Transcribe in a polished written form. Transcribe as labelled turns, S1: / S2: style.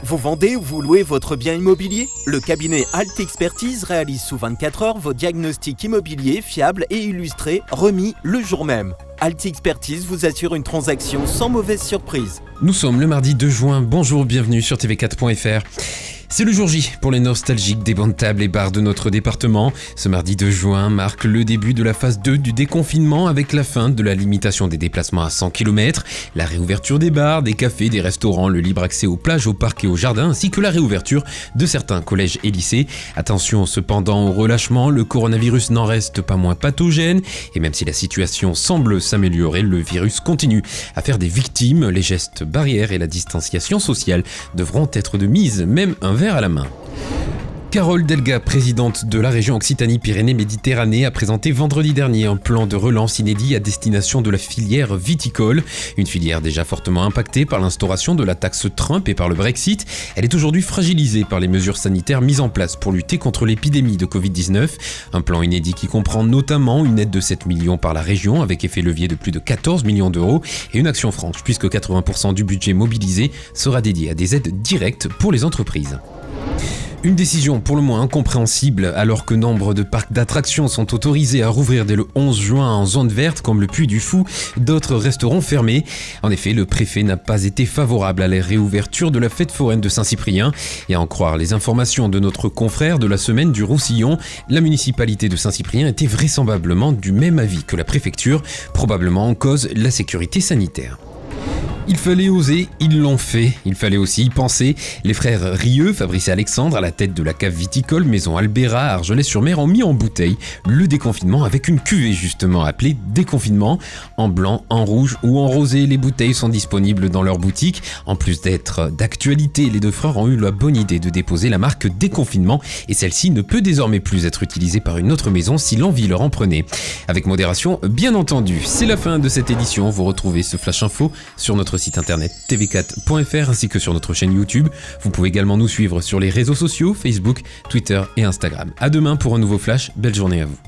S1: Vous vendez ou vous louez votre bien immobilier ? Le cabinet Alt Expertise réalise sous 24 heures vos diagnostics immobiliers fiables et illustrés, remis le jour même. Alt Expertise vous assure une transaction sans mauvaise surprise.
S2: Nous sommes le mardi 2 juin, bonjour, bienvenue sur tv4.fr. C'est le jour J pour les nostalgiques des bancs de table et bars de notre département. Ce mardi 2 juin marque le début de la phase 2 du déconfinement avec la fin de la limitation des déplacements à 100 km, la réouverture des bars, des cafés, des restaurants, le libre accès aux plages, aux parcs et aux jardins, ainsi que la réouverture de certains collèges et lycées. Attention cependant au relâchement, le coronavirus n'en reste pas moins pathogène et même si la situation semble s'améliorer, le virus continue à faire des victimes. Les gestes barrières et la distanciation sociale devront être de mise, même un verre à la main. Carole Delga, présidente de la région Occitanie-Pyrénées-Méditerranée, a présenté vendredi dernier un plan de relance inédit à destination de la filière viticole. Une filière déjà fortement impactée par l'instauration de la taxe Trump et par le Brexit. Elle est aujourd'hui fragilisée par les mesures sanitaires mises en place pour lutter contre l'épidémie de Covid-19. Un plan inédit qui comprend notamment une aide de 7 millions par la région avec effet levier de plus de 14 millions d'euros et une action franche puisque 80% du budget mobilisé sera dédié à des aides directes pour les entreprises. Une décision pour le moins incompréhensible alors que nombre de parcs d'attractions sont autorisés à rouvrir dès le 11 juin en zone verte comme le Puy du Fou, d'autres resteront fermés. En effet, le préfet n'a pas été favorable à la réouverture de la fête foraine de Saint-Cyprien et à en croire les informations de notre confrère de la semaine du Roussillon, la municipalité de Saint-Cyprien était vraisemblablement du même avis que la préfecture, probablement en cause la sécurité sanitaire. Il fallait oser, ils l'ont fait. Il fallait aussi y penser. Les frères Rieux, Fabrice et Alexandre, à la tête de la cave viticole Maison Albera à Argelès-sur-Mer, ont mis en bouteille le déconfinement avec une cuvée justement appelée déconfinement. En blanc, en rouge ou en rosé, les bouteilles sont disponibles dans leur boutique. En plus d'être d'actualité, les deux frères ont eu la bonne idée de déposer la marque déconfinement et celle-ci ne peut désormais plus être utilisée par une autre maison si l'envie leur en prenait. Avec modération, bien entendu. C'est la fin de cette édition. Vous retrouvez ce Flash Info sur notre site internet tv4.fr ainsi que sur notre chaîne YouTube. Vous pouvez également nous suivre sur les réseaux sociaux, Facebook, Twitter et Instagram. À demain pour un nouveau Flash. Belle journée à vous.